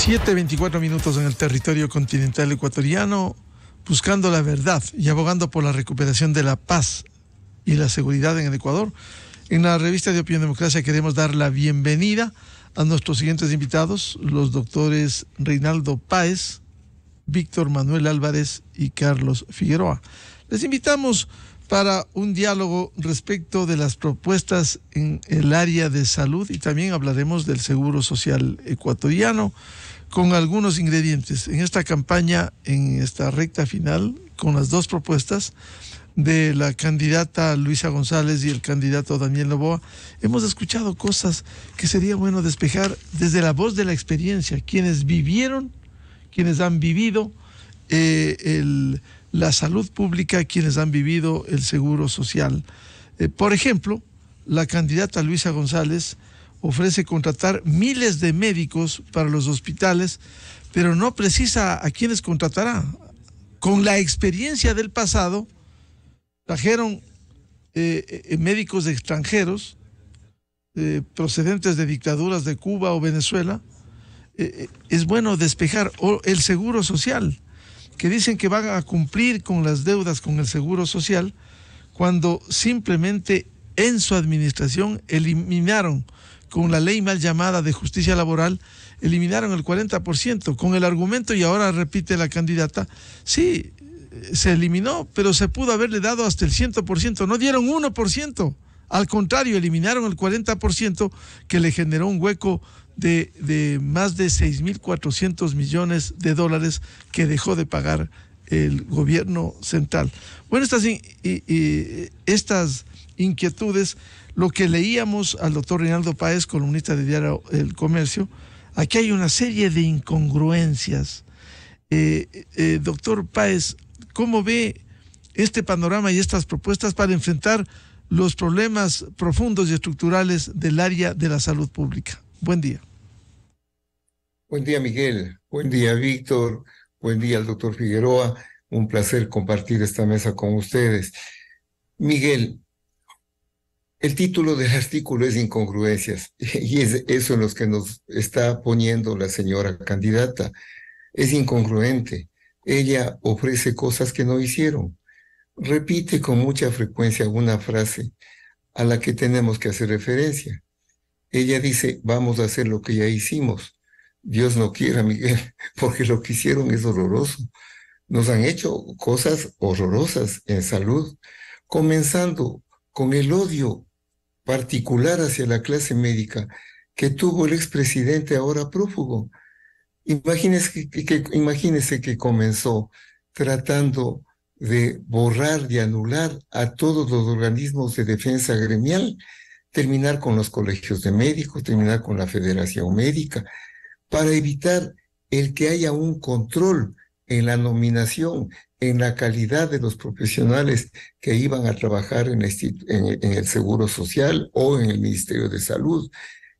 7:24 en el territorio continental ecuatoriano, buscando la verdad y abogando por la recuperación de la paz y la seguridad en el Ecuador. En la revista de Opinión Democracia queremos dar la bienvenida a nuestros siguientes invitados, los doctores Reinaldo Páez, Víctor Manuel Álvarez y Carlos Figueroa. Les invitamos para un diálogo respecto de las propuestas en el área de salud y también hablaremos del Seguro Social ecuatoriano con algunos ingredientes. En esta campaña, en esta recta final, con las dos propuestas de la candidata Luisa González y el candidato Daniel Noboa, hemos escuchado cosas que sería bueno despejar desde la voz de la experiencia, quienes vivieron, quienes han vivido la salud pública, quienes han vivido el seguro social. Por ejemplo, la candidata Luisa González ofrece contratar miles de médicos para los hospitales, pero no precisa a quiénes contratará. Con la experiencia del pasado, trajeron médicos extranjeros procedentes de dictaduras de Cuba o Venezuela. Es bueno despejar el seguro social, que dicen que van a cumplir con las deudas con el seguro social, cuando simplemente en su administración eliminaron, con la ley mal llamada de justicia laboral, eliminaron el 40%, con el argumento, y ahora repite la candidata, sí, se eliminó, pero se pudo haberle dado hasta el 100%, no dieron 1%, al contrario, eliminaron el 40%, que le generó un hueco de más de 6.400 millones de dólares que dejó de pagar el gobierno central. Bueno, estas inquietudes, lo que leíamos al doctor Reinaldo Páez, columnista de Diario El Comercio, aquí hay una serie de incongruencias. Doctor Páez, ¿cómo ve este panorama y estas propuestas para enfrentar los problemas profundos y estructurales del área de la salud pública? Buen día. Buen día, Miguel. Buen día, Víctor. Buen día al doctor Figueroa. Un placer compartir esta mesa con ustedes. Miguel, el título del artículo es Incongruencias, y es eso en lo que nos está poniendo la señora candidata. Es incongruente. Ella ofrece cosas que no hicieron. Repite con mucha frecuencia una frase a la que tenemos que hacer referencia. Ella dice, vamos a hacer lo que ya hicimos. Dios no quiera, Miguel, porque lo que hicieron es horroroso. Nos han hecho cosas horrorosas en salud, comenzando con el odio particular hacia la clase médica que tuvo el expresidente ahora prófugo. Imagínese que comenzó tratando de borrar, de anular a todos los organismos de defensa gremial, terminar con los colegios de médicos, terminar con la Federación Médica, para evitar el que haya un control en la nominación, en la calidad de los profesionales que iban a trabajar en el Seguro Social o en el Ministerio de Salud.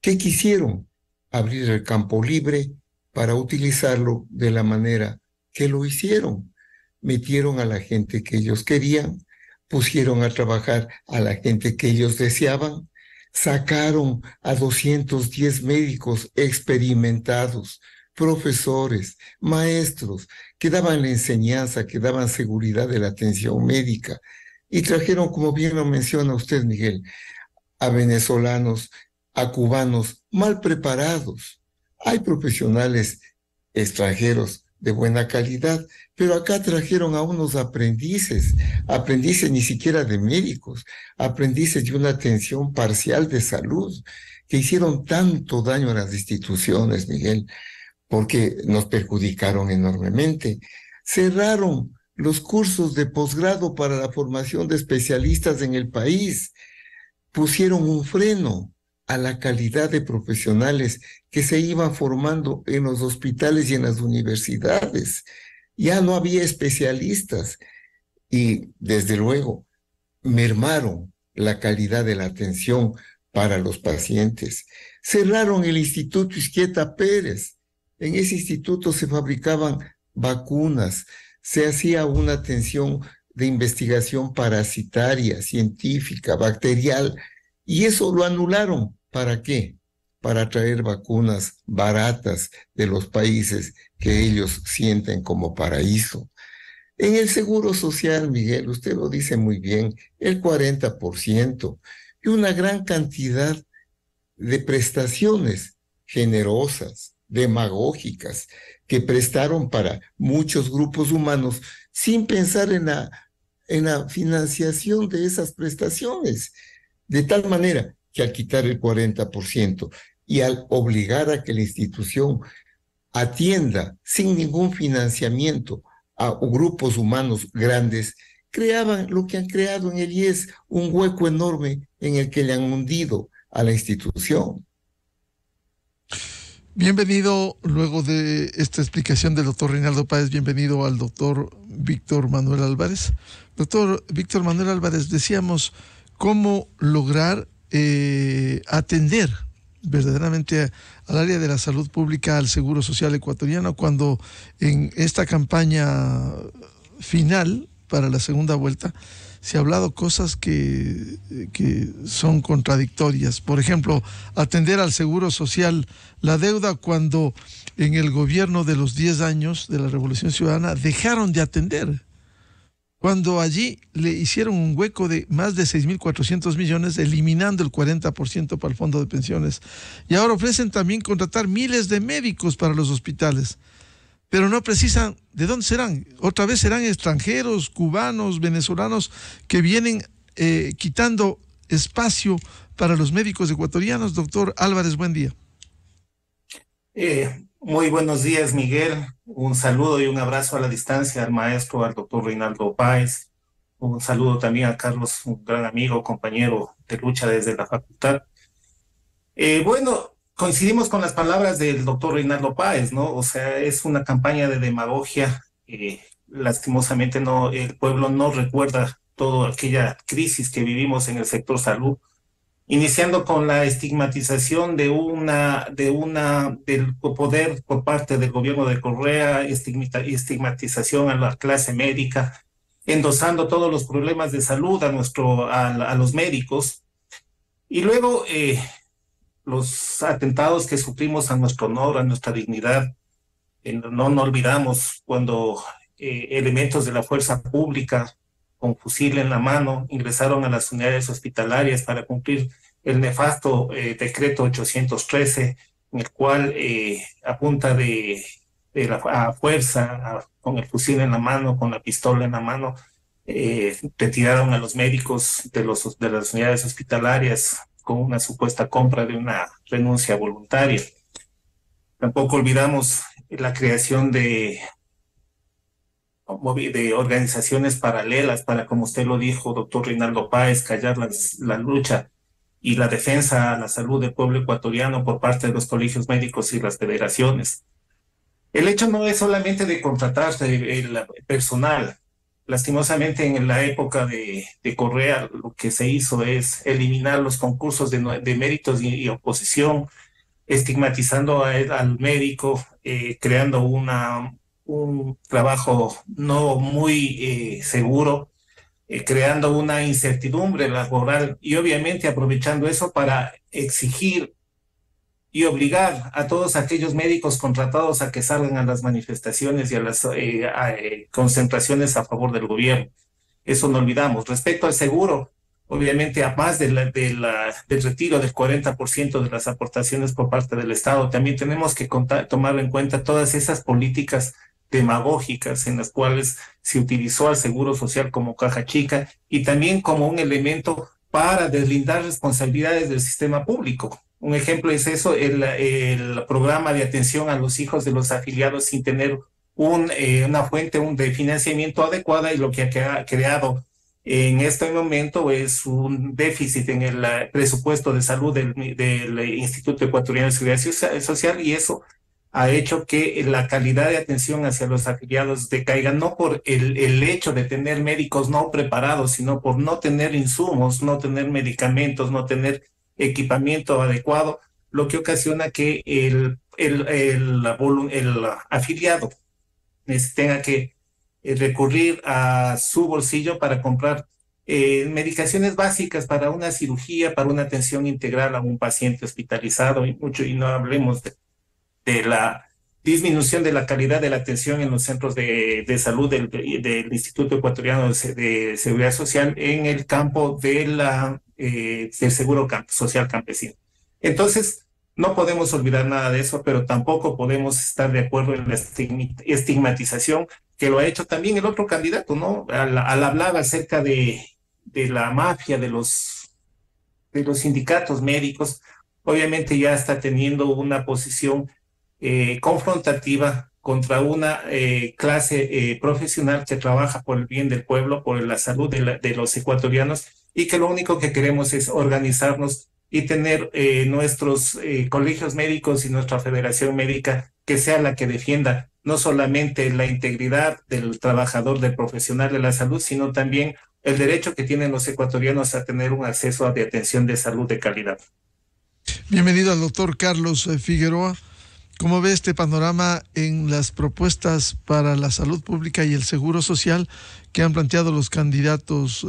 ¿Qué quisieron? Abrir el campo libre para utilizarlo de la manera que lo hicieron. Metieron a la gente que ellos querían, pusieron a trabajar a la gente que ellos deseaban, sacaron a 210 médicos experimentados, profesores, maestros, que daban la enseñanza, que daban seguridad de la atención médica, y trajeron, como bien lo menciona usted, Miguel, a venezolanos, a cubanos mal preparados. Hay profesionales extranjeros de buena calidad, pero acá trajeron a unos aprendices ni siquiera de médicos, aprendices de una atención parcial de salud, que hicieron tanto daño a las instituciones, Miguel, porque nos perjudicaron enormemente. Cerraron los cursos de posgrado para la formación de especialistas en el país, pusieron un freno a la calidad de profesionales que se iban formando en los hospitales y en las universidades. Ya no había especialistas y, desde luego, mermaron la calidad de la atención para los pacientes. Cerraron el Instituto Izquieta Pérez. En ese instituto se fabricaban vacunas, se hacía una atención de investigación parasitaria, científica, bacterial, y eso lo anularon. ¿Para qué? para traer vacunas baratas de los países que ellos sienten como paraíso. En el seguro social, Miguel, usted lo dice muy bien, el 40% y una gran cantidad de prestaciones generosas, demagógicas, que prestaron para muchos grupos humanos sin pensar en la financiación de esas prestaciones. De tal manera que al quitar el 40% y al obligar a que la institución atienda sin ningún financiamiento a grupos humanos grandes, creaban lo que han creado en el IES, un hueco enorme en el que le han hundido a la institución. Bienvenido, luego de esta explicación del doctor Reinaldo Páez, bienvenido al doctor Víctor Manuel Álvarez. Doctor Víctor Manuel Álvarez, decíamos cómo lograr atender verdaderamente al área de la salud pública, al Seguro Social ecuatoriano, cuando en esta campaña final para la segunda vuelta se ha hablado cosas que son contradictorias. Por ejemplo, atender al Seguro Social, la deuda, cuando en el gobierno de los 10 años de la Revolución Ciudadana dejaron de atender, cuando allí le hicieron un hueco de más de 6.400 millones, eliminando el 40% para el fondo de pensiones. Y ahora ofrecen también contratar miles de médicos para los hospitales, pero no precisan de dónde serán. Otra vez serán extranjeros, cubanos, venezolanos, que vienen quitando espacio para los médicos ecuatorianos. Doctor Álvarez, buen día. Muy buenos días, Miguel. Un saludo y un abrazo a la distancia al maestro, al doctor Reinaldo Páez. Un saludo también a Carlos, un gran amigo, compañero de lucha desde la facultad. Bueno, coincidimos con las palabras del doctor Reinaldo Páez, ¿no? O sea, es una campaña de demagogia. Lastimosamente el pueblo no recuerda toda aquella crisis que vivimos en el sector salud, iniciando con la estigmatización del poder por parte del gobierno de Correa, estigmatización a la clase médica, endosando todos los problemas de salud a los médicos, y luego los atentados que sufrimos a nuestro honor, a nuestra dignidad. No olvidamos cuando elementos de la fuerza pública con fusil en la mano ingresaron a las unidades hospitalarias para cumplir el nefasto decreto 813, en el cual a punta de la fuerza, con el fusil en la mano, con la pistola en la mano, retiraron a los médicos de las unidades hospitalarias con una supuesta compra de una renuncia voluntaria. Tampoco olvidamos la creación de organizaciones paralelas para, como usted lo dijo, doctor Reinaldo Páez, callar la lucha y la defensa a la salud del pueblo ecuatoriano por parte de los colegios médicos y las federaciones. El hecho no es solamente de contratar el personal. Lastimosamente, en la época de Correa, lo que se hizo es eliminar los concursos de méritos y oposición, estigmatizando al médico, creando un trabajo no muy seguro, creando una incertidumbre laboral y obviamente aprovechando eso para exigir y obligar a todos aquellos médicos contratados a que salgan a las manifestaciones y a las concentraciones a favor del gobierno. Eso no olvidamos. Respecto al seguro, obviamente, a más del retiro del 40% de las aportaciones por parte del Estado, también tenemos que tomar en cuenta todas esas políticas demagógicas en las cuales se utilizó al Seguro Social como caja chica y también como un elemento para deslindar responsabilidades del sistema público. Un ejemplo es eso, el programa de atención a los hijos de los afiliados sin tener una fuente de financiamiento adecuada, y lo que ha creado en este momento es un déficit en el presupuesto de salud del Instituto Ecuatoriano de Seguridad Social, y eso ha hecho que la calidad de atención hacia los afiliados decaiga, no por el hecho de tener médicos no preparados, sino por no tener insumos, no tener medicamentos, no tener equipamiento adecuado, lo que ocasiona que el afiliado tenga que recurrir a su bolsillo para comprar medicaciones básicas para una cirugía, para una atención integral a un paciente hospitalizado y no hablemos de la disminución de la calidad de la atención en los centros de salud del Instituto Ecuatoriano de Seguridad Social en el campo del seguro social campesino. Entonces, no podemos olvidar nada de eso, pero tampoco podemos estar de acuerdo en la estigmatización que lo ha hecho también el otro candidato, ¿no? Al hablar acerca de la mafia de los sindicatos médicos, obviamente ya está teniendo una posición confrontativa contra una clase profesional que trabaja por el bien del pueblo, por la salud de los ecuatorianos, y que lo único que queremos es organizarnos y tener nuestros colegios médicos y nuestra federación médica que sea la que defienda no solamente la integridad del trabajador, del profesional de la salud, sino también el derecho que tienen los ecuatorianos a tener un acceso a atención de salud de calidad. Bienvenido al doctor Carlos Figueroa. ¿Cómo ve este panorama en las propuestas para la salud pública y el seguro social que han planteado los candidatos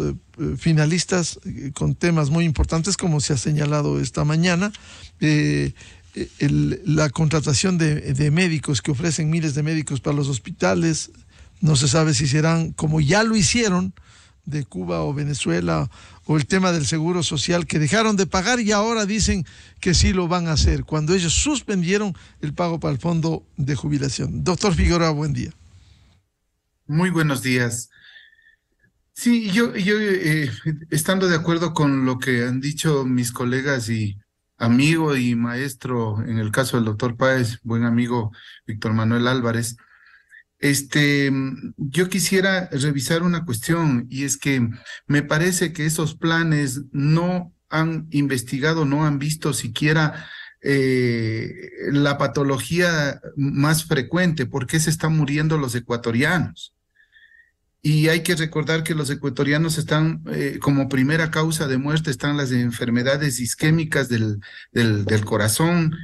finalistas con temas muy importantes, como se ha señalado esta mañana? La contratación de médicos que ofrecen miles de médicos para los hospitales, no se sabe si serán como ya lo hicieron de Cuba o Venezuela, o el tema del seguro social que dejaron de pagar y ahora dicen que sí lo van a hacer, cuando ellos suspendieron el pago para el fondo de jubilación. Doctor Figueroa, buen día. Muy buenos días. Sí, yo estando de acuerdo con lo que han dicho mis colegas y amigo y maestro, en el caso del doctor Páez, buen amigo Víctor Manuel Álvarez, yo quisiera revisar una cuestión, y es que me parece que esos planes no han investigado, no han visto siquiera la patología más frecuente, por qué se están muriendo los ecuatorianos. Y hay que recordar que los ecuatorianos están, como primera causa de muerte, están las enfermedades isquémicas del corazón,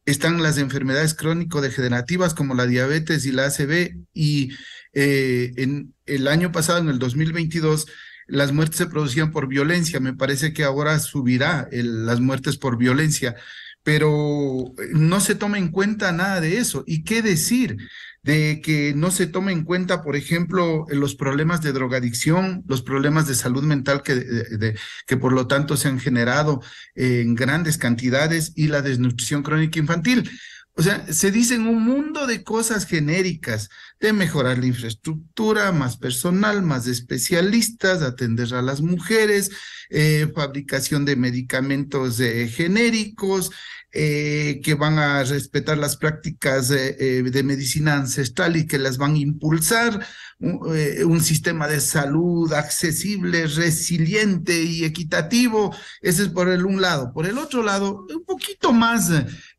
están las enfermedades crónico-degenerativas como la diabetes y la ACV, y en el año pasado, en el 2022, las muertes se producían por violencia. Me parece que ahora subirá las muertes por violencia, pero no se toma en cuenta nada de eso. ¿Y qué decir de que no se tome en cuenta, por ejemplo, los problemas de drogadicción, los problemas de salud mental que por lo tanto se han generado en grandes cantidades, y la desnutrición crónica infantil? O sea, se dicen un mundo de cosas genéricas, de mejorar la infraestructura, más personal, más especialistas, atender a las mujeres, fabricación de medicamentos genéricos, que van a respetar las prácticas de medicina ancestral y que las van a impulsar, un sistema de salud accesible, resiliente y equitativo. Ese es por un lado. Por el otro lado, un poquito más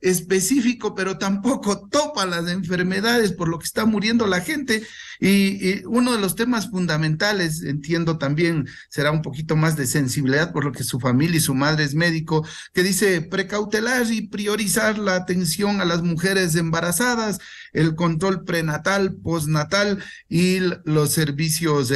específico, pero tampoco topa las enfermedades por lo que está muriendo la gente. Y uno de los temas fundamentales, entiendo también, será un poquito más de sensibilidad por lo que su familia y su madre es médico, que dice precautelar y priorizar la atención a las mujeres embarazadas, el control prenatal, postnatal y los servicios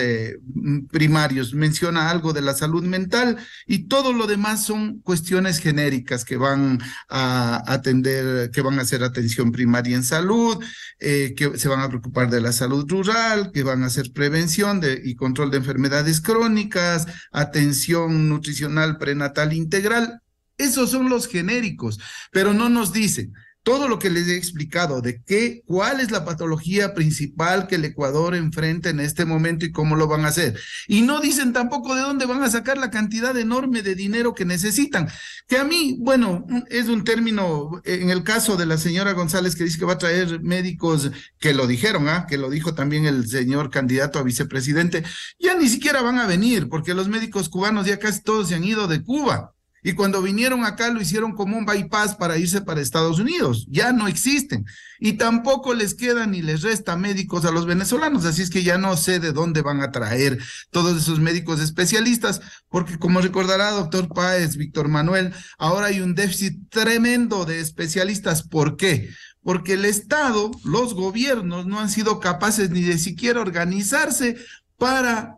primarios. Menciona algo de la salud mental, y todo lo demás son cuestiones genéricas que van a atender, que van a hacer atención primaria en salud, que se van a preocupar de la salud rural, que van a hacer prevención y control de enfermedades crónicas, atención nutricional prenatal integral. Esos son los genéricos, pero no nos dicen todo lo que les he explicado de cuál es la patología principal que el Ecuador enfrenta en este momento y cómo lo van a hacer. Y no dicen tampoco de dónde van a sacar la cantidad enorme de dinero que necesitan, que a mí, bueno, es un término, en el caso de la señora González, que dice que va a traer médicos, que lo dijeron, que lo dijo también el señor candidato a vicepresidente, ya ni siquiera van a venir, porque los médicos cubanos ya casi todos se han ido de Cuba. Y cuando vinieron acá lo hicieron como un bypass para irse para Estados Unidos. Ya no existen. Y tampoco les queda ni les resta médicos a los venezolanos. Así es que ya no sé de dónde van a traer todos esos médicos especialistas, porque como recordará doctor Páez, Víctor Manuel, ahora hay un déficit tremendo de especialistas. ¿Por qué? Porque el Estado, los gobiernos no han sido capaces ni de siquiera organizarse para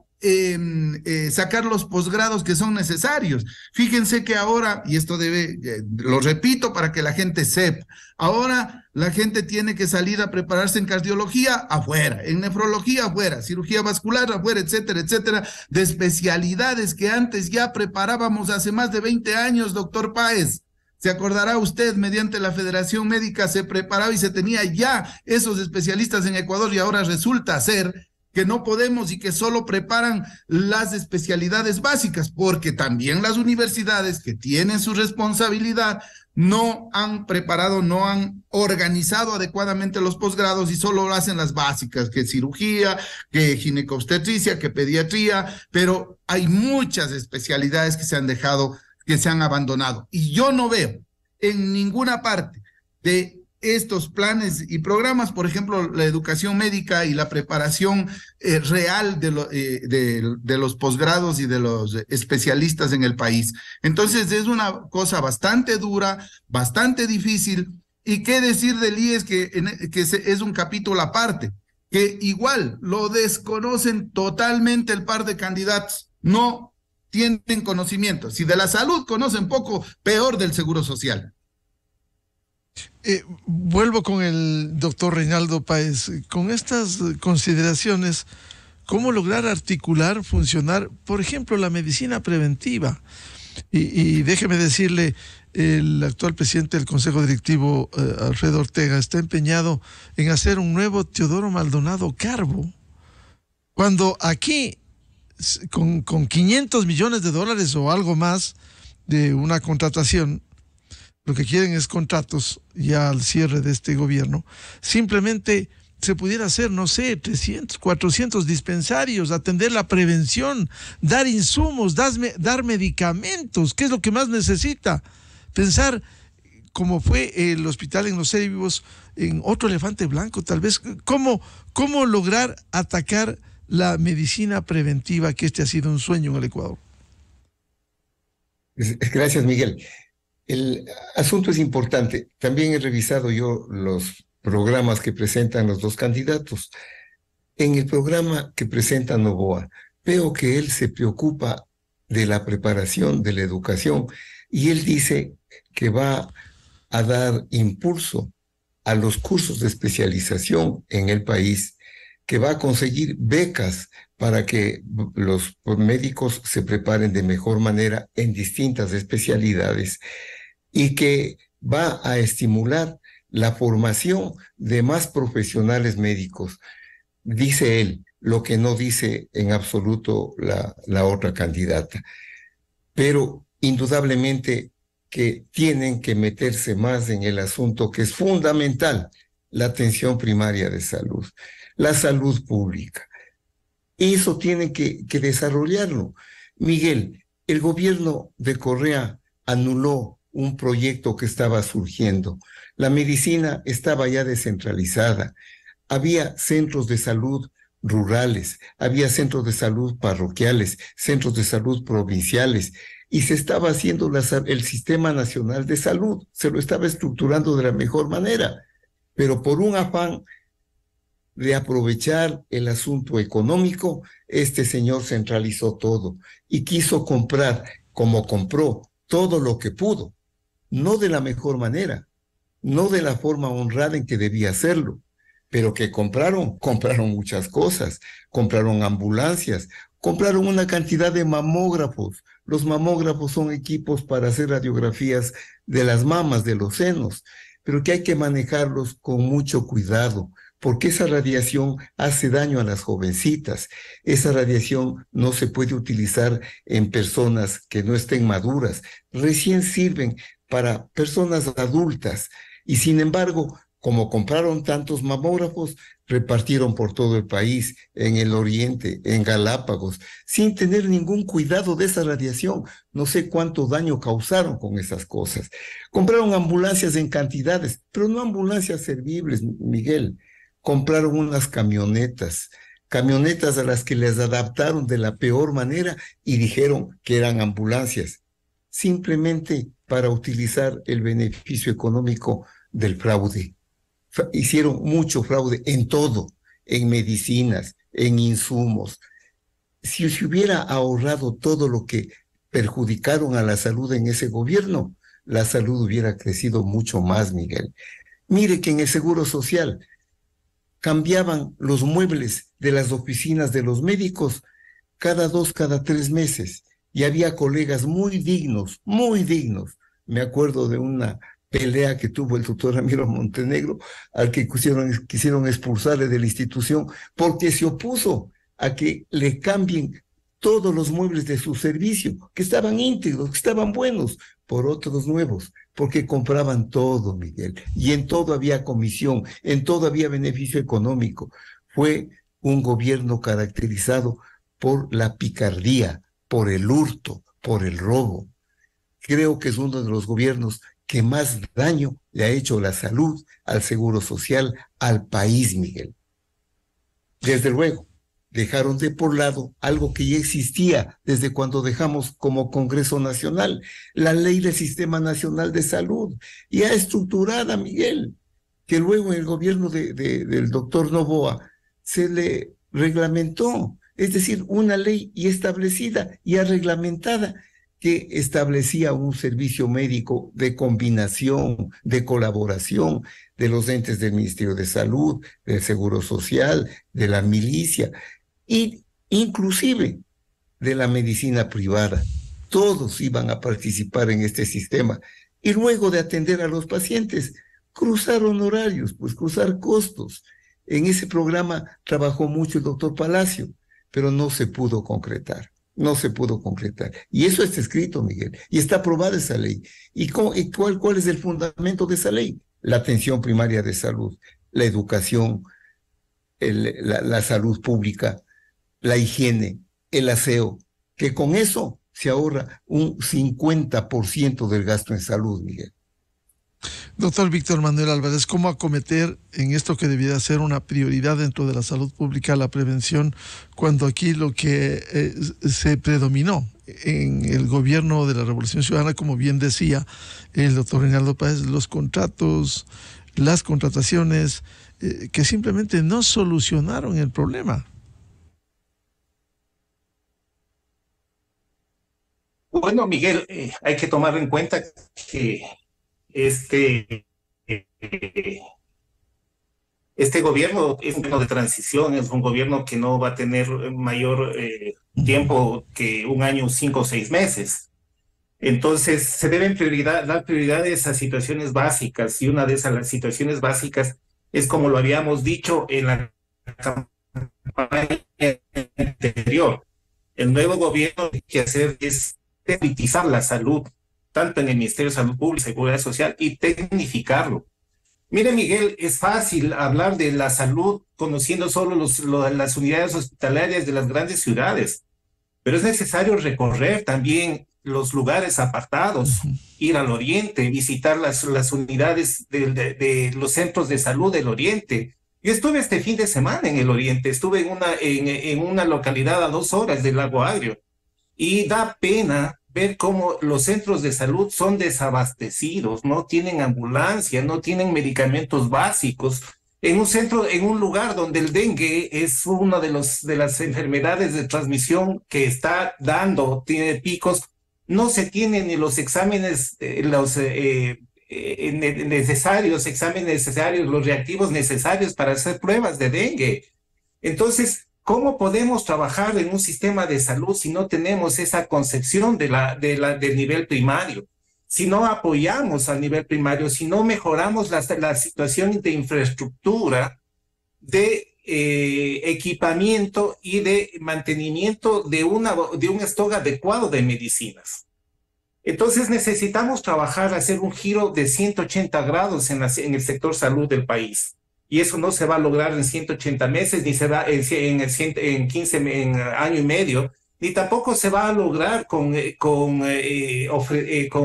sacar los posgrados que son necesarios. Fíjense que ahora, y esto lo repito para que la gente sepa, ahora la gente tiene que salir a prepararse en cardiología afuera, en nefrología afuera, cirugía vascular afuera, etcétera, etcétera, de especialidades que antes ya preparábamos hace más de 20 años, doctor Páez. Se acordará usted, mediante la Federación Médica se preparaba y se tenía ya esos especialistas en Ecuador, y ahora resulta ser que no podemos y que solo preparan las especialidades básicas, porque también las universidades que tienen su responsabilidad no han preparado, no han organizado adecuadamente los posgrados y solo hacen las básicas, que cirugía, que ginecobstetricia, que pediatría, pero hay muchas especialidades que se han dejado, que se han abandonado. Y yo no veo en ninguna parte de estos planes y programas, por ejemplo, la educación médica y la preparación real de los posgrados y de los especialistas en el país. Entonces es una cosa bastante dura, bastante difícil, y qué decir del IES, que es un capítulo aparte, que igual lo desconocen totalmente el par de candidatos, no tienen conocimiento. Si de la salud conocen poco, peor del seguro social. Vuelvo con el doctor Reinaldo Páez. Con estas consideraciones, ¿cómo lograr articular, funcionar, por ejemplo, la medicina preventiva? Y déjeme decirle, el actual presidente del Consejo Directivo, Alfredo Ortega, está empeñado en hacer un nuevo Teodoro Maldonado Carbo, cuando aquí, con 500 millones de dólares o algo más de una contratación, lo que quieren es contratos ya al cierre de este gobierno, simplemente se pudiera hacer, no sé, 300, 400 dispensarios, atender la prevención, dar insumos, dar medicamentos, que es lo que más necesita. Pensar, como fue el hospital en Los Seres Vivos, en otro elefante blanco, tal vez, cómo lograr atacar la medicina preventiva, que este ha sido un sueño en el Ecuador. Gracias, Miguel. El asunto es importante. También he revisado yo los programas que presentan los dos candidatos. En el programa que presenta Noboa, veo que él se preocupa de la preparación, de la educación, y él dice que va a dar impulso a los cursos de especialización en el país, que va a conseguir becas para que los médicos se preparen de mejor manera en distintas especialidades, y que va a estimular la formación de más profesionales médicos. Dice él, lo que no dice en absoluto la otra candidata. Pero indudablemente que tienen que meterse más en el asunto que es fundamental, la atención primaria de salud, la salud pública. Eso tienen que desarrollarlo. Miguel, el gobierno de Correa anuló un proyecto que estaba surgiendo. La medicina estaba ya descentralizada. Había centros de salud rurales, había centros de salud parroquiales, centros de salud provinciales, y se estaba haciendo el Sistema Nacional de Salud, se lo estaba estructurando de la mejor manera, pero por un afán de aprovechar el asunto económico, este señor centralizó todo y quiso comprar, como compró, todo lo que pudo, no de la mejor manera, no de la forma honrada en que debía hacerlo, pero que compraron muchas cosas, compraron ambulancias, compraron una cantidad de mamógrafos. Los mamógrafos son equipos para hacer radiografías de las mamas, de los senos, pero que hay que manejarlos con mucho cuidado, porque esa radiación hace daño a las jovencitas. Esa radiación no se puede utilizar en personas que no estén maduras. Recién sirven para personas adultas. Y sin embargo, como compraron tantos mamógrafos, repartieron por todo el país, en el oriente, en Galápagos, sin tener ningún cuidado de esa radiación. No sé cuánto daño causaron con esas cosas. Compraron ambulancias en cantidades, pero no ambulancias servibles, Miguel. Compraron unas camionetas a las que les adaptaron de la peor manera y dijeron que eran ambulancias, simplemente para utilizar el beneficio económico del fraude. Hicieron mucho fraude en todo, en medicinas, en insumos. si se hubiera ahorrado todo lo que perjudicaron a la salud en ese gobierno, la salud hubiera crecido mucho más, Miguel. Mire que en el Seguro Social cambiaban los muebles de las oficinas de los médicos cada 2, cada 3 meses. Y había colegas muy dignos, muy dignos. Me acuerdo de una pelea que tuvo el doctor Ramiro Montenegro, al que quisieron expulsarle de la institución, porque se opuso a que le cambien todos los muebles de su servicio, que estaban íntegros, que estaban buenos, por otros nuevos, porque compraban todo, Miguel, y en todo había comisión, en todo había beneficio económico. Fue un gobierno caracterizado por la picardía, por el hurto, por el robo. Creo que es uno de los gobiernos que más daño le ha hecho la salud, al seguro social, al país, Miguel. Desde luego, dejaron de por lado algo que ya existía desde cuando dejamos como Congreso Nacional, la ley del Sistema Nacional de Salud, ya estructurada, Miguel, que luego en el gobierno del doctor Noboa se le reglamentó, es decir, una ley ya establecida, ya reglamentada, que establecía un servicio médico de combinación, de colaboración de los entes del Ministerio de Salud, del Seguro Social, de la milicia, y inclusive de la medicina privada. Todos iban a participar en este sistema. Y luego de atender a los pacientes, cruzar honorarios, pues cruzar costos. En ese programa trabajó mucho el doctor Palacio, pero no se pudo concretar. No se pudo concretar. Y eso está escrito, Miguel, y está aprobada esa ley. ¿Y cuál es el fundamento de esa ley? La atención primaria de salud, la educación, la salud pública, la higiene, el aseo, que con eso se ahorra un 50% del gasto en salud, Miguel. Doctor Víctor Manuel Álvarez, ¿cómo acometer en esto que debiera ser una prioridad dentro de la salud pública, la prevención, cuando aquí lo que se predominó en el gobierno de la Revolución Ciudadana, como bien decía el doctor Reinaldo Páez, los contratos, las contrataciones que simplemente no solucionaron el problema? Bueno, Miguel, hay que tomar en cuenta que este gobierno es un gobierno de transición, es un gobierno que no va a tener mayor tiempo que 1 año, 5 o 6 meses. Entonces, se deben dar prioridades a situaciones básicas, y una de esas situaciones básicas es, como lo habíamos dicho en la campaña anterior, el nuevo gobierno lo que hay que hacer es politizar la salud, tanto en el Ministerio de Salud Pública y Seguridad Social, y tecnificarlo. Mire, Miguel, es fácil hablar de la salud conociendo solo las unidades hospitalarias de las grandes ciudades, pero es necesario recorrer también los lugares apartados, ir al oriente, visitar las unidades de los centros de salud del oriente. Yo estuve este fin de semana en el oriente, estuve en una localidad a 2 horas del Lago Agrio, y da pena ver cómo los centros de salud son desabastecidos, no tienen ambulancia, no tienen medicamentos básicos. En un lugar donde el dengue es una de las enfermedades de transmisión que tiene picos, no se tienen ni los exámenes necesarios, los reactivos necesarios para hacer pruebas de dengue. Entonces, ¿cómo podemos trabajar en un sistema de salud si no tenemos esa concepción del nivel primario? Si no apoyamos al nivel primario, si no mejoramos la situación de infraestructura, de equipamiento y de mantenimiento de un stock adecuado de medicinas. Entonces necesitamos trabajar, hacer un giro de 180 grados en el sector salud del país. Y eso no se va a lograr en 180 meses, ni se va en 15 año y medio, ni tampoco se va a lograr con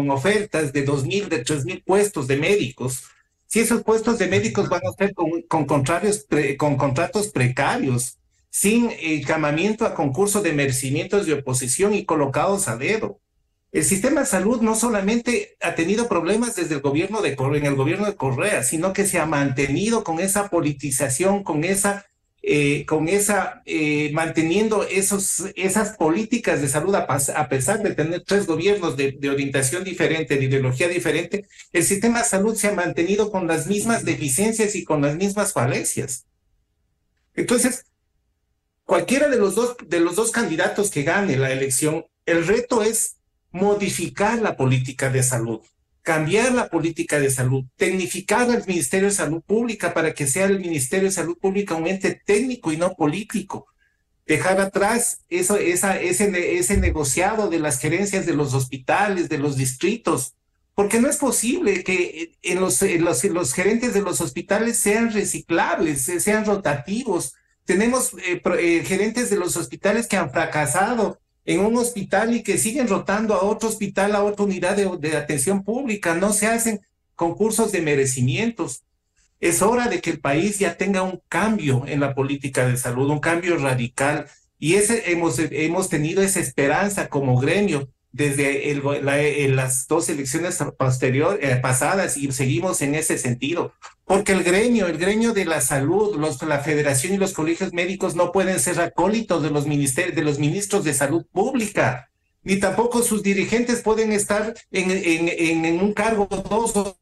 ofertas de 2.000, de 3.000 puestos de médicos. Si esos puestos de médicos van a ser con contratos precarios, sin llamamiento a concurso de merecimientos de oposición y colocados a dedo. El sistema de salud no solamente ha tenido problemas desde el en el gobierno de Correa, sino que se ha mantenido con esa politización, con esa manteniendo esas políticas de salud a pesar de tener tres gobiernos de orientación diferente, de ideología diferente, el sistema de salud se ha mantenido con las mismas deficiencias y con las mismas falencias. Entonces, cualquiera de los dos candidatos que gane la elección, el reto es modificar la política de salud, cambiar la política de salud, tecnificar al Ministerio de Salud Pública para que sea el Ministerio de Salud Pública un ente técnico y no político. Dejar atrás ese negociado de las gerencias de los hospitales, de los distritos, porque no es posible que los gerentes de los hospitales sean reciclables, sean rotativos. Tenemos gerentes de los hospitales que han fracasado en un hospital y que siguen rotando a otro hospital, a otra unidad de atención pública. No se hacen concursos de merecimientos. Es hora de que el país ya tenga un cambio en la política de salud, un cambio radical. Y hemos tenido esa esperanza como gremio desde las dos elecciones pasadas, y seguimos en ese sentido. Porque el gremio de la salud, la federación y los colegios médicos no pueden ser acólitos de los ministros de salud pública, ni tampoco sus dirigentes pueden estar en un cargo 2 o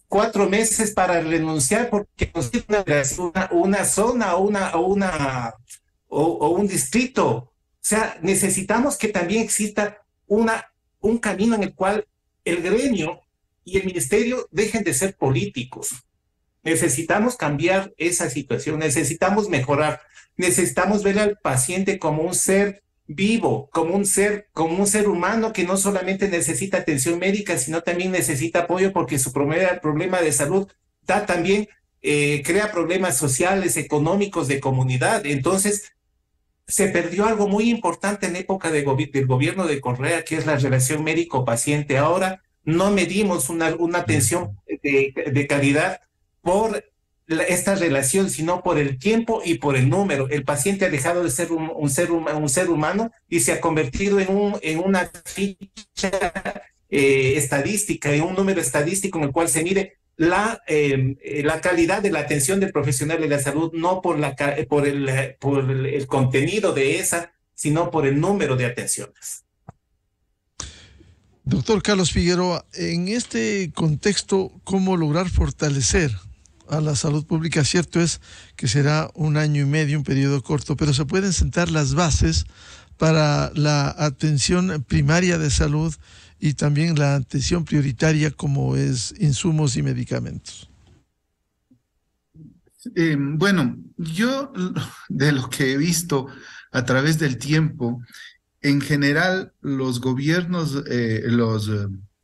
4 meses para renunciar porque nos una zona o un distrito. O sea, necesitamos que también exista un camino en el cual el gremio y el ministerio dejen de ser políticos. Necesitamos cambiar esa situación, necesitamos mejorar, necesitamos ver al paciente como un ser vivo, como un ser humano que no solamente necesita atención médica, sino también necesita apoyo porque su problema de salud también crea problemas sociales, económicos, de comunidad. Entonces, se perdió algo muy importante en época del gobierno de Correa, que es la relación médico-paciente. Ahora no medimos una atención de calidad por esta relación, sino por el tiempo y por el número. El paciente ha dejado de ser un ser humano y se ha convertido en una ficha estadística, en un número estadístico en el cual se mide la calidad de la atención del profesional de la salud, no por el contenido de esa, sino por el número de atenciones. Doctor Carlos Figueroa, en este contexto, ¿cómo lograr fortalecer a la salud pública? Cierto es que será 1 año y medio, un periodo corto, pero se pueden sentar las bases para la atención primaria de salud y también la atención prioritaria como es insumos y medicamentos. Bueno, yo de lo que he visto a través del tiempo, en general los gobiernos,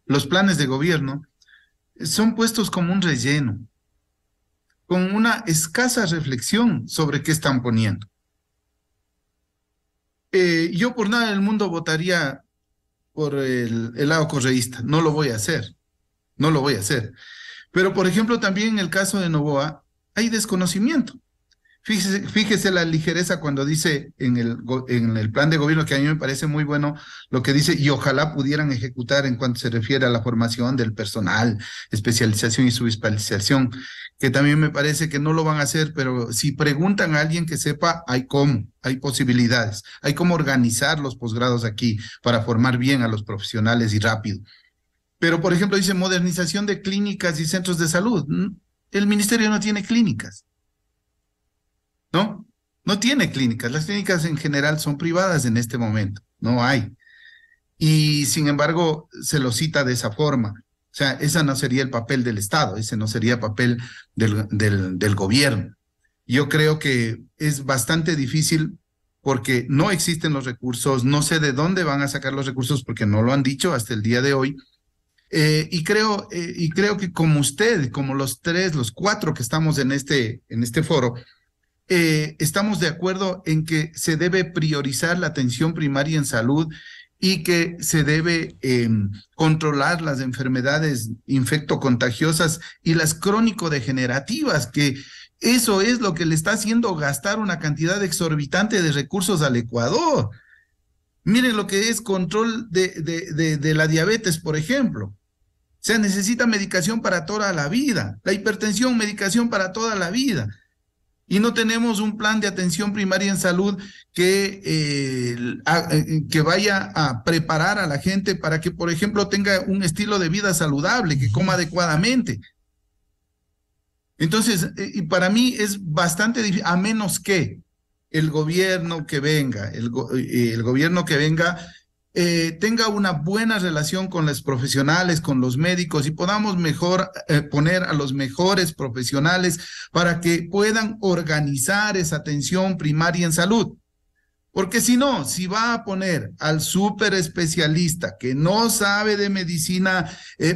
los planes de gobierno son puestos como un relleno, con una escasa reflexión sobre qué están poniendo. Yo por nada del mundo votaría por el lado correísta, no lo voy a hacer. Pero, por ejemplo, también en el caso de Noboa hay desconocimiento. Fíjese la ligereza cuando dice en el plan de gobierno, que a mí me parece muy bueno lo que dice, y ojalá pudieran ejecutar en cuanto se refiere a la formación del personal, especialización y subespecialización, que también me parece que no lo van a hacer, pero si preguntan a alguien que sepa, hay posibilidades, hay cómo organizar los posgrados aquí para formar bien a los profesionales y rápido. Pero, por ejemplo, dice modernización de clínicas y centros de salud. El ministerio no tiene clínicas. No tiene clínicas. Las clínicas en general son privadas en este momento. No hay. Y sin embargo, se lo cita de esa forma. O sea, ese no sería el papel del Estado, ese no sería el papel del gobierno. Yo creo que es bastante difícil porque no existen los recursos, no sé de dónde van a sacar los recursos porque no lo han dicho hasta el día de hoy. Y creo que como usted, como los 4 que estamos en este foro, estamos de acuerdo en que se debe priorizar la atención primaria en salud y que se debe controlar las enfermedades infectocontagiosas y las crónico-degenerativas, que eso es lo que le está haciendo gastar una cantidad exorbitante de recursos al Ecuador. Miren lo que es control de la diabetes, por ejemplo. sea, necesita medicación para toda la vida. La hipertensión, medicación para toda la vida. Y no tenemos un plan de atención primaria en salud que vaya a preparar a la gente para que, por ejemplo, tenga un estilo de vida saludable, que coma adecuadamente. Entonces, y para mí es bastante difícil, a menos que el gobierno que venga, tenga una buena relación con los profesionales, con los médicos, y podamos mejor poner a los mejores profesionales para que puedan organizar esa atención primaria en salud. Porque si no, si va a poner al súper especialista que no sabe de medicina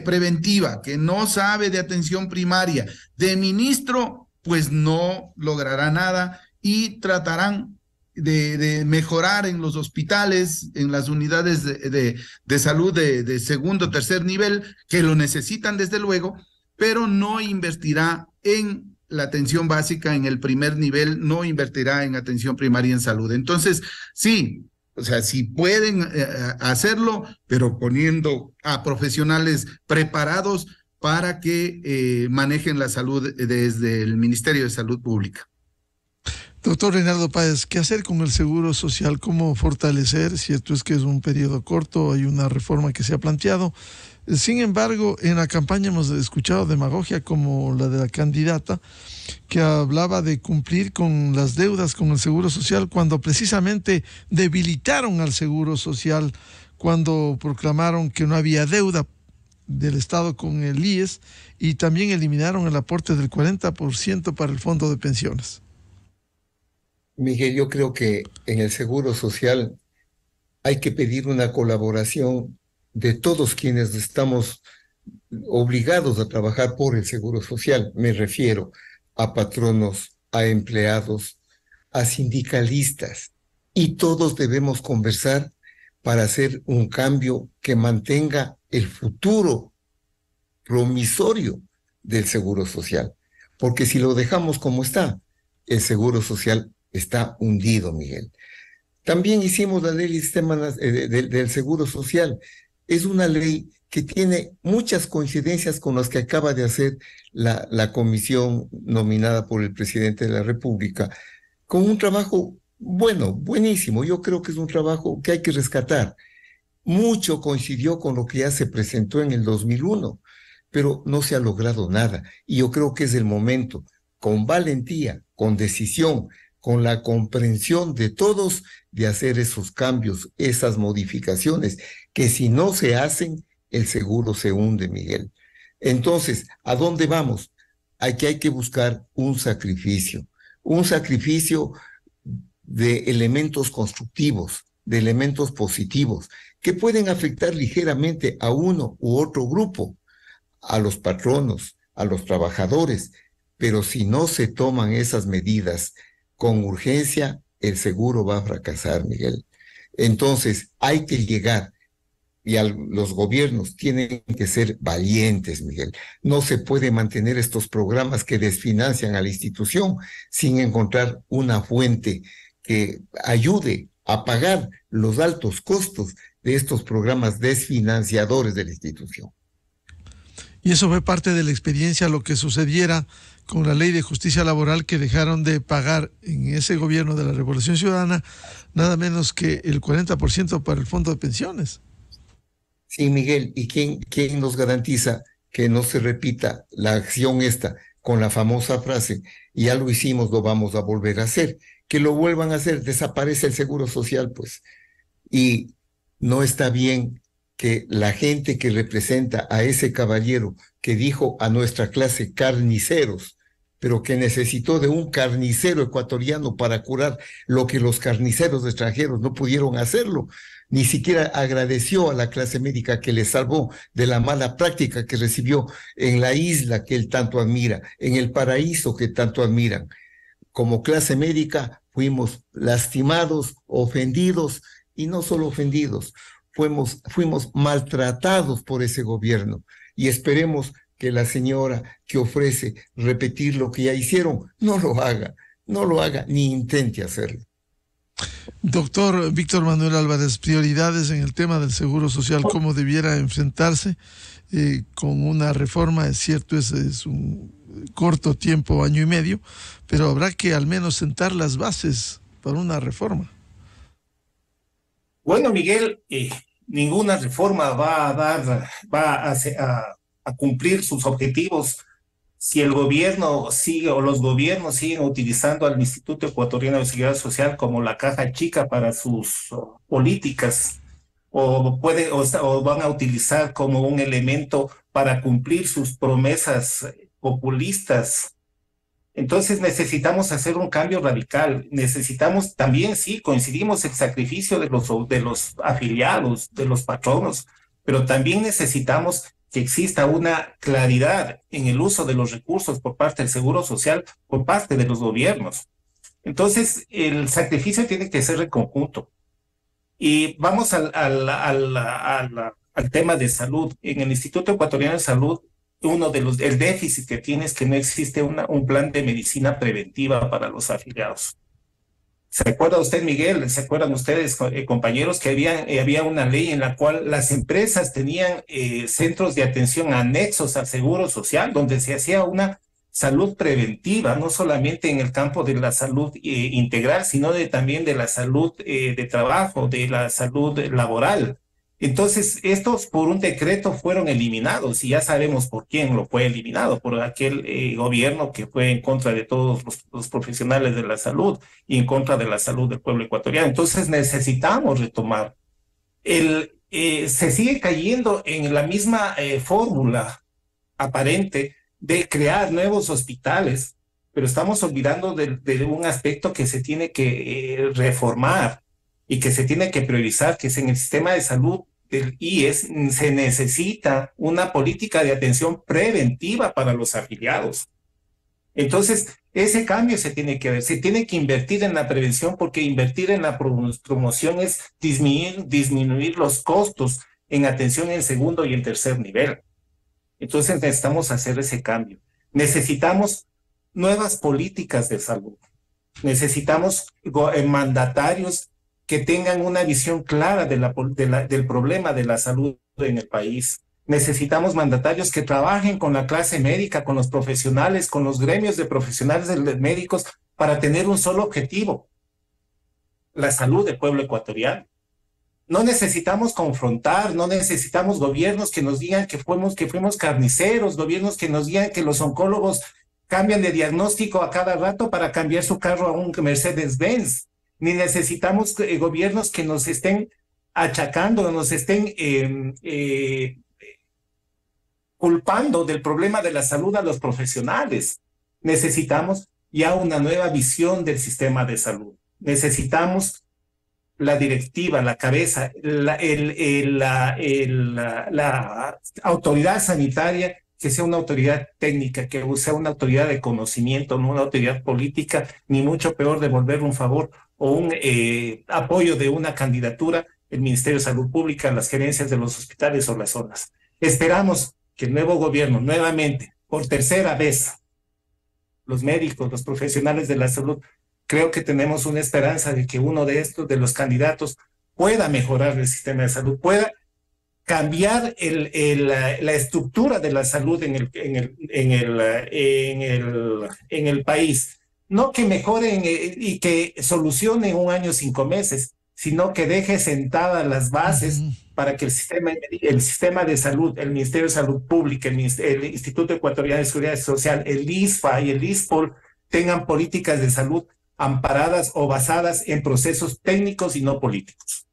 preventiva, que no sabe de atención primaria, de ministro, pues no logrará nada y tratarán de mejorar en los hospitales, en las unidades de salud de segundo o tercer nivel, que lo necesitan desde luego, pero no invertirá en la atención básica, en el primer nivel, no invertirá en atención primaria en salud. Entonces, sí, o sea, sí pueden hacerlo, pero poniendo a profesionales preparados para que manejen la salud desde el Ministerio de Salud Pública. Doctor Reinaldo Páez, ¿qué hacer con el seguro social? ¿Cómo fortalecer? Cierto es que es un periodo corto, hay una reforma que se ha planteado. Sin embargo, en la campaña hemos escuchado demagogia como la de la candidata, que hablaba de cumplir con las deudas con el seguro social, cuando precisamente debilitaron al seguro social, cuando proclamaron que no había deuda del Estado con el IES y también eliminaron el aporte del 40% para el fondo de pensiones. Miguel, yo creo que en el Seguro Social hay que pedir una colaboración de todos quienes estamos obligados a trabajar por el Seguro Social. Me refiero a patronos, a empleados, a sindicalistas, y todos debemos conversar para hacer un cambio que mantenga el futuro promisorio del Seguro Social. Porque si lo dejamos como está, el Seguro Social está hundido, Miguel. También hicimos la ley del sistema del Seguro Social. Es una ley que tiene muchas coincidencias con las que acaba de hacer la comisión nominada por el presidente de la República, con un trabajo bueno, buenísimo. Yo creo que es un trabajo que hay que rescatar. Mucho coincidió con lo que ya se presentó en el 2001, pero no se ha logrado nada. Y yo creo que es el momento, con valentía, con decisión, con la comprensión de todos, de hacer esos cambios, esas modificaciones, que si no se hacen, el seguro se hunde, Miguel. Entonces, ¿a dónde vamos? Hay que buscar un sacrificio de elementos constructivos, de elementos positivos, que pueden afectar ligeramente a uno u otro grupo, a los patronos, a los trabajadores, pero si no se toman esas medidas con urgencia, el seguro va a fracasar, Miguel. Entonces, hay que llegar, y los gobiernos tienen que ser valientes, Miguel. No se puede mantener estos programas que desfinancian a la institución sin encontrar una fuente que ayude a pagar los altos costos de estos programas desfinanciadores de la institución. Y eso fue parte de la experiencia, lo que sucediera con la ley de justicia laboral, que dejaron de pagar en ese gobierno de la Revolución Ciudadana nada menos que el 40% para el fondo de pensiones. Sí, Miguel, ¿y quién nos garantiza que no se repita la acción esta con la famosa frase, ya lo hicimos, lo vamos a volver a hacer? Que lo vuelvan a hacer, desaparece el Seguro Social, pues. Y no está bien que la gente que representa a ese caballero que dijo a nuestra clase carniceros, pero que necesitó de un carnicero ecuatoriano para curar lo que los carniceros extranjeros no pudieron hacerlo, ni siquiera agradeció a la clase médica que le salvó de la mala práctica que recibió en la isla que él tanto admira, en el paraíso que tanto admiran. Como clase médica fuimos lastimados, ofendidos, y no solo ofendidos, fuimos maltratados por ese gobierno, y esperemos que la señora que ofrece repetir lo que ya hicieron no lo haga, ni intente hacerlo. Doctor Víctor Manuel Álvarez, prioridades en el tema del Seguro Social, ¿cómo debiera enfrentarse con una reforma? Es cierto, es un corto tiempo, año y medio, pero habrá que al menos sentar las bases para una reforma. Bueno, Miguel, ninguna reforma va a cumplir sus objetivos si el gobierno sigue o los gobiernos siguen utilizando al Instituto Ecuatoriano de Seguridad Social como la caja chica para sus políticas, o van a utilizar como un elemento para cumplir sus promesas populistas. Entonces necesitamos hacer un cambio radical. Necesitamos también, sí, coincidimos, el sacrificio de los afiliados, de los patronos, pero también necesitamos que exista una claridad en el uso de los recursos por parte del Seguro Social, por parte de los gobiernos. Entonces, el sacrificio tiene que ser en conjunto. Y vamos al tema de salud. En el Instituto Ecuatoriano de Salud, el déficit que tiene es que no existe un plan de medicina preventiva para los afiliados. ¿Se acuerda usted, Miguel? ¿Se acuerdan ustedes, compañeros, que había una ley en la cual las empresas tenían centros de atención anexos al Seguro Social, donde se hacía una salud preventiva, no solamente en el campo de la salud integral, sino también de la salud de trabajo, de la salud laboral? Entonces, estos por un decreto fueron eliminados y ya sabemos por quién lo fue eliminado, por aquel gobierno que fue en contra de todos los profesionales de la salud y en contra de la salud del pueblo ecuatoriano. Entonces necesitamos retomar. Se sigue cayendo en la misma fórmula aparente de crear nuevos hospitales, pero estamos olvidando de un aspecto que se tiene que reformar y que se tiene que priorizar, que es en el sistema de salud del IES. Se necesita una política de atención preventiva para los afiliados. Entonces, ese cambio se tiene que ver, se tiene que invertir en la prevención, porque invertir en la promoción es disminuir los costos en atención en segundo y en tercer nivel. Entonces necesitamos hacer ese cambio. Necesitamos nuevas políticas de salud. Necesitamos mandatarios que tengan una visión clara del problema de la salud en el país. Necesitamos mandatarios que trabajen con la clase médica, con los profesionales, con los gremios de profesionales de médicos, para tener un solo objetivo: la salud del pueblo ecuatoriano. No necesitamos confrontar, no necesitamos gobiernos que nos digan que fuimos carniceros, gobiernos que nos digan que los oncólogos cambian de diagnóstico a cada rato para cambiar su carro a un Mercedes-Benz. Ni necesitamos gobiernos que nos estén achacando, nos estén culpando del problema de la salud a los profesionales. Necesitamos ya una nueva visión del sistema de salud. Necesitamos la directiva, la cabeza, la autoridad sanitaria, que sea una autoridad técnica, que sea una autoridad de conocimiento, no una autoridad política, ni mucho peor devolver un favor o un apoyo de una candidatura, el Ministerio de Salud Pública, las gerencias de los hospitales o las zonas. Esperamos que el nuevo gobierno, nuevamente, por tercera vez, los médicos, los profesionales de la salud, creo que tenemos una esperanza de que uno de los candidatos pueda mejorar el sistema de salud, pueda cambiar la estructura de la salud en el país. No que mejoren y que solucionen 1 año 5 meses, sino que deje sentadas las bases para que el sistema de salud, el Ministerio de Salud Pública, el Instituto Ecuatoriano de Seguridad Social, el ISFA y el ISPOL tengan políticas de salud amparadas o basadas en procesos técnicos y no políticos.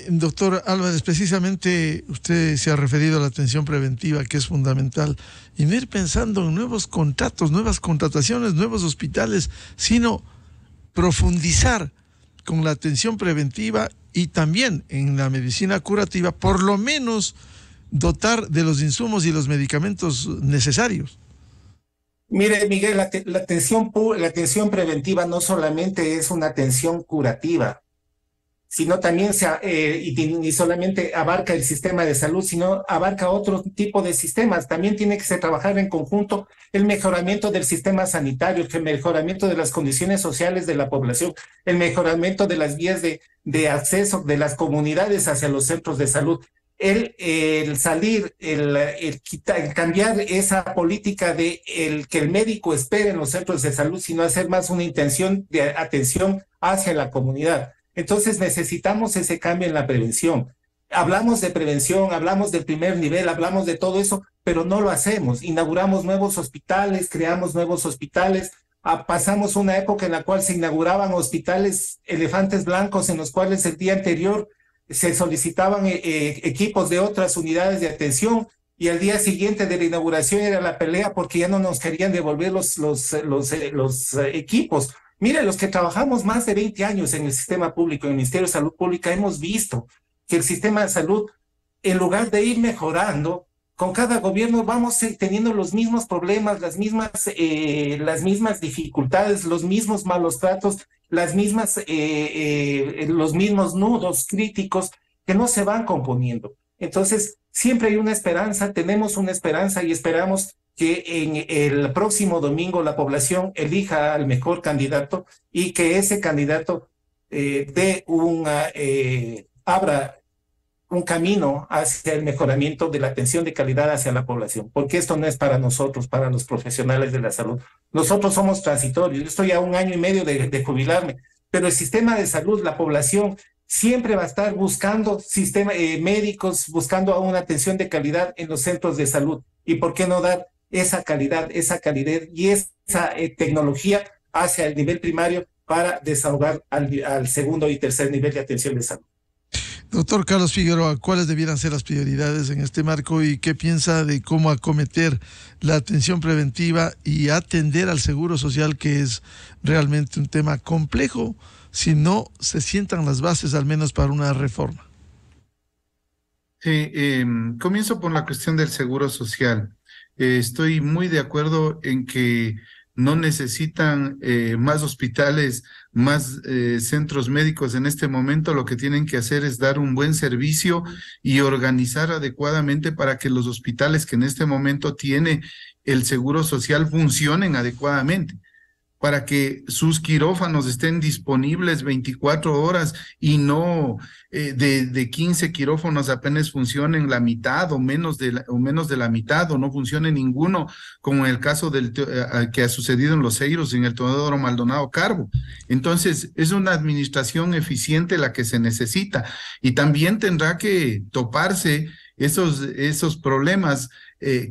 Doctor Álvarez, precisamente usted se ha referido a la atención preventiva, que es fundamental, y no ir pensando en nuevos contratos, nuevas contrataciones, nuevos hospitales, sino profundizar con la atención preventiva y también en la medicina curativa, por lo menos dotar de los insumos y los medicamentos necesarios. Mire, Miguel, la atención preventiva no solamente es una atención curativa, sino también y solamente abarca el sistema de salud, sino abarca otro tipo de sistemas. También tiene que trabajar en conjunto el mejoramiento del sistema sanitario, el mejoramiento de las condiciones sociales de la población, el mejoramiento de las vías de acceso de las comunidades hacia los centros de salud. El cambiar esa política de que el médico espere en los centros de salud, sino hacer más una intención de atención hacia la comunidad. Entonces necesitamos ese cambio en la prevención. Hablamos de prevención, hablamos del primer nivel, hablamos de todo eso, pero no lo hacemos. Inauguramos nuevos hospitales, creamos nuevos hospitales. Pasamos una época en la cual se inauguraban hospitales elefantes blancos en los cuales el día anterior se solicitaban equipos de otras unidades de atención y al día siguiente de la inauguración era la pelea porque ya no nos querían devolver los equipos. Mire, los que trabajamos más de 20 años en el sistema público, en el Ministerio de Salud Pública, hemos visto que el sistema de salud, en lugar de ir mejorando, con cada gobierno vamos teniendo los mismos problemas, las mismas dificultades, los mismos malos tratos, los mismos nudos críticos que no se van componiendo. Entonces, siempre hay una esperanza, tenemos una esperanza y esperamos que en el próximo domingo la población elija al mejor candidato y que ese candidato abra un camino hacia el mejoramiento de la atención de calidad hacia la población, porque esto no es para nosotros, para los profesionales de la salud. Nosotros somos transitorios, yo estoy a 1 año y medio de jubilarme, pero el sistema de salud, la población, siempre va a estar buscando médicos, buscando una atención de calidad en los centros de salud. ¿Y por qué no dar esa calidad y esa tecnología hacia el nivel primario para desahogar al segundo y tercer nivel de atención de salud? Doctor Carlos Figueroa, ¿cuáles debieran ser las prioridades en este marco y qué piensa de cómo acometer la atención preventiva y atender al seguro social, que es realmente un tema complejo si no se sientan las bases al menos para una reforma? Sí, comienzo por la cuestión del seguro social. Estoy muy de acuerdo en que no necesitan más hospitales, más centros médicos en este momento. Lo que tienen que hacer es dar un buen servicio y organizar adecuadamente para que los hospitales que en este momento tiene el seguro social funcionen adecuadamente, para que sus quirófanos estén disponibles 24 horas y no de 15 quirófanos apenas funcionen la mitad o menos de la mitad, o no funcione ninguno, como en el caso que ha sucedido en Los Eiros, en el Teodoro Maldonado Carbo. Entonces, es una administración eficiente la que se necesita y también tendrá que toparse esos problemas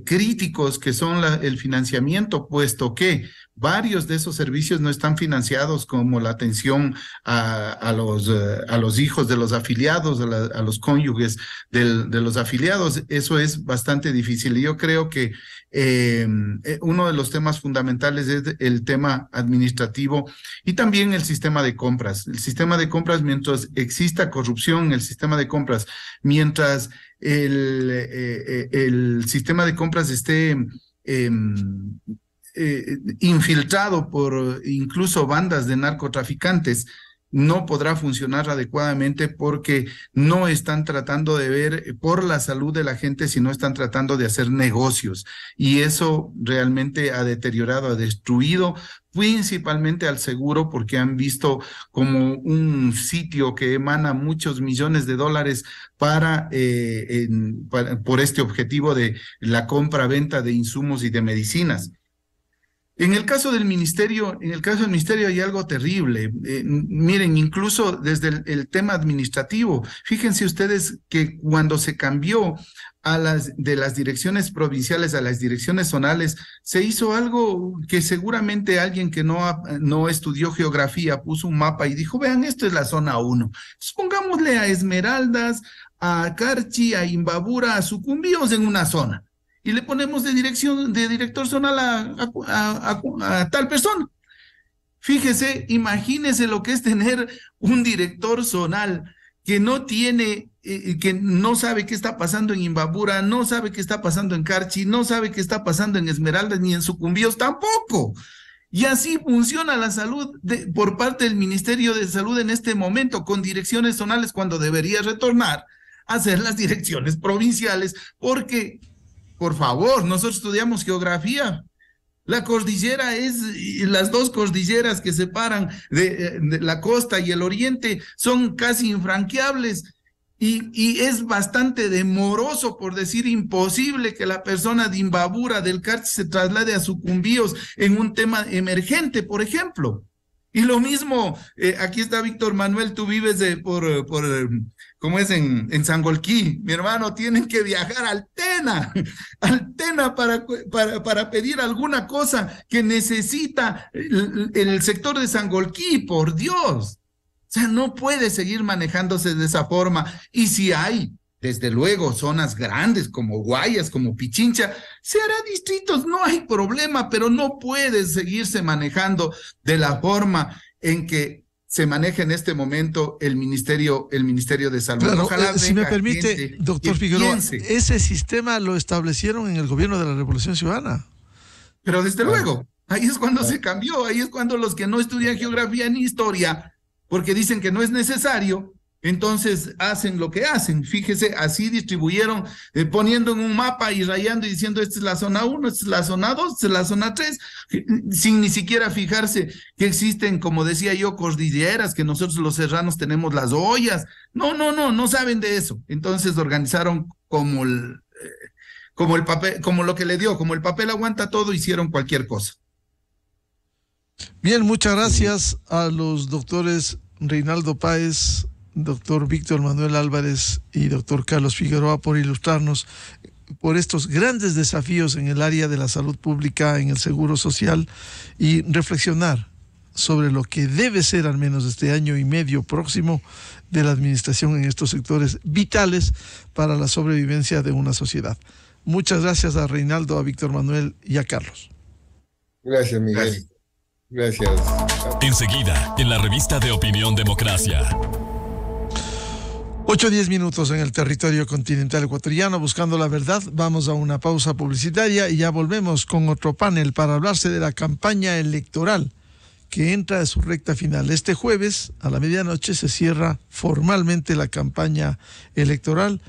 críticos que son el financiamiento, puesto que varios de esos servicios no están financiados, como la atención a los hijos de los afiliados, a los cónyuges de los afiliados. Eso es bastante difícil. Y yo creo que uno de los temas fundamentales es el tema administrativo y también el sistema de compras. El sistema de compras, mientras exista corrupción en el sistema de compras, mientras el sistema de compras esté infiltrado por incluso bandas de narcotraficantes, no podrá funcionar adecuadamente, porque no están tratando de ver por la salud de la gente, sino están tratando de hacer negocios. Y eso realmente ha deteriorado, ha destruido principalmente al seguro, porque han visto como un sitio que emana muchos millones de dólares por este objetivo de la compra-venta de insumos y de medicinas. En el caso del ministerio, hay algo terrible. Miren, incluso desde el tema administrativo, fíjense ustedes que cuando se cambió de las direcciones provinciales a las direcciones zonales, se hizo algo que seguramente alguien que no estudió geografía puso un mapa y dijo: vean, esto es la zona 1. Entonces, pongámosle a Esmeraldas, a Carchi, a Imbabura, a Sucumbíos en una zona. Y le ponemos de director zonal a tal persona. Fíjese, imagínese lo que es tener un director zonal que no tiene, que no sabe qué está pasando en Imbabura, no sabe qué está pasando en Carchi, no sabe qué está pasando en Esmeraldas ni en Sucumbíos tampoco. Y así funciona la salud por parte del Ministerio de Salud en este momento, con direcciones zonales, cuando debería retornar a hacer las direcciones provinciales, porque, por favor, nosotros estudiamos geografía. La cordillera las dos cordilleras que separan de la costa y el oriente son casi infranqueables. Y es bastante demoroso, por decir imposible, que la persona de Imbabura, del Carchi, se traslade a Sucumbíos en un tema emergente, por ejemplo. Y lo mismo, aquí está Víctor Manuel, tú vives ¿cómo es? En Sangolquí. Mi hermano, tienen que viajar a Altena para pedir alguna cosa que necesita el sector de Sangolquí, por Dios. O sea, no puede seguir manejándose de esa forma. Y si hay, desde luego, zonas grandes como Guayas, como Pichincha, se hará distritos, no hay problema, pero no puede seguirse manejando de la forma en que se maneja en este momento el Ministerio de Salud. Claro, ojalá si me permite, doctor Figueroa, ese sistema lo establecieron en el gobierno de la Revolución Ciudadana. Pero desde luego, ahí es cuando se cambió, ahí es cuando los que no estudian geografía ni historia, porque dicen que no es necesario, entonces hacen lo que hacen. Fíjese, así distribuyeron, poniendo en un mapa y rayando y diciendo esta es la zona 1, esta es la zona 2, esta es la zona 3, sin ni siquiera fijarse que existen, como decía yo, cordilleras, que nosotros los serranos tenemos las ollas. No saben de eso. Entonces organizaron como el papel, como lo que le dio, como el papel aguanta todo, hicieron cualquier cosa. Bien, muchas gracias a los doctores Reinaldo Páez, doctor Víctor Manuel Álvarez y doctor Carlos Figueroa por ilustrarnos por estos grandes desafíos en el área de la salud pública, en el seguro social, y reflexionar sobre lo que debe ser, al menos este año y medio próximo, de la administración en estos sectores vitales para la sobrevivencia de una sociedad. Muchas gracias a Reinaldo, a Víctor Manuel y a Carlos. Gracias, Miguel. Gracias. Enseguida, en la revista de Opinión Democracia. 8:10 minutos en el territorio continental ecuatoriano, buscando la verdad. Vamos a una pausa publicitaria y ya volvemos con otro panel para hablarse de la campaña electoral que entra a su recta final. Este jueves a la medianoche se cierra formalmente la campaña electoral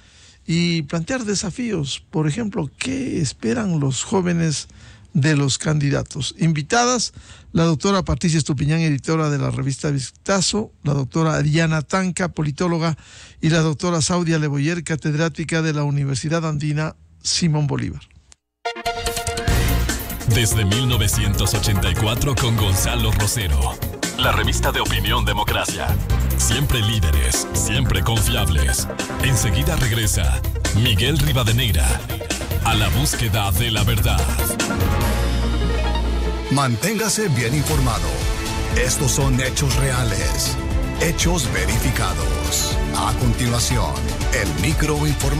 y plantear desafíos. Por ejemplo, ¿qué esperan los jóvenes de los candidatos? Invitadas, la doctora Patricia Estupiñán, editora de la revista Vistazo, la doctora Diana Tanca, politóloga, y la doctora Saudia Leboyer, catedrática de la Universidad Andina Simón Bolívar. Desde 1984 con Gonzalo Rosero. La revista de Opinión Democracia. Siempre líderes, siempre confiables. Enseguida regresa Miguel Rivadeneira a la búsqueda de la verdad. Manténgase bien informado. Estos son hechos reales, hechos verificados. A continuación, el microinformativo.